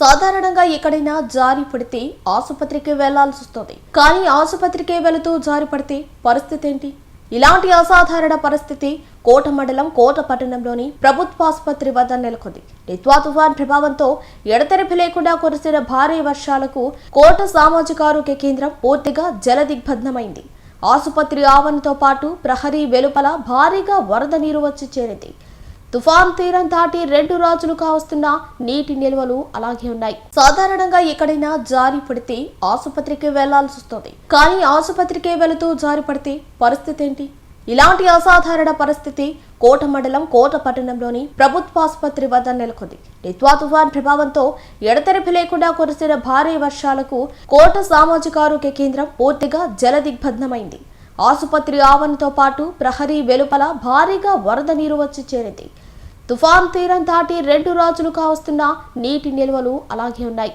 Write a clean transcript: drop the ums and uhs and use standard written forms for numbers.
సాధారణంగా ఎక్కడైనా జారి పడితే ఆసుపత్రికి వెళ్లాల్సి వస్తుంది. కానీ ఆసుపత్రికి వెళుతూ జారి పడితే పరిస్థితి ఏంటి? ఇలాంటి అసాధారణ పరిస్థితి కోట మండలం కోట పట్టణంలోని ప్రభుత్వాసుపత్రి వద్ద నెలకొంది. నిత్వా తుఫాన్ ప్రభావంతో ఎడతెరిపి లేకుండా కురిసిన భారీ వర్షాలకు కోట సామాజిక ఆరోగ్య కేంద్రం పూర్తిగా జలదిగ్బంధమైంది. ఆసుపత్రి ఆవరణతో పాటు ప్రహరీ వెలుపల భారీగా వరద నీరు వచ్చి చేరింది. తుఫాన్ తీరం దాటి 2 రోజులు కావస్తున్న నీటి నిల్వలు అలాగే ఉన్నాయి. సాధారణంగా ఎక్కడైనా జారి పడితే ఆసుపత్రికి వెళ్లాల్సి వస్తుంది. కానీ ఆసుపత్రికి వెళుతూ జారి పడితే పరిస్థితి ఏంటి? ఇలాంటి అసాధారణ పరిస్థితి కోట మండలం కోట పట్టణంలోని ప్రభుత్వాసుపత్రి వద్ద నెలకొంది. నిత్వా తుఫాన్ ప్రభావంతో ఎడతెరిపి లేకుండా కురిసిన భారీ వర్షాలకు కోట సామాజిక ఆరోగ్య కేంద్రం పూర్తిగా జలదిగ్బంధమైంది. ఆసుపత్రి ఆవరణతో పాటు ప్రహరీ వెలుపల భారీగా వరద నీరు వచ్చి చేరింది. తుఫాన్ తీరం దాటి 2 రోజులు కావస్తున్న నీటి నిల్వలు అలాగే ఉన్నాయి.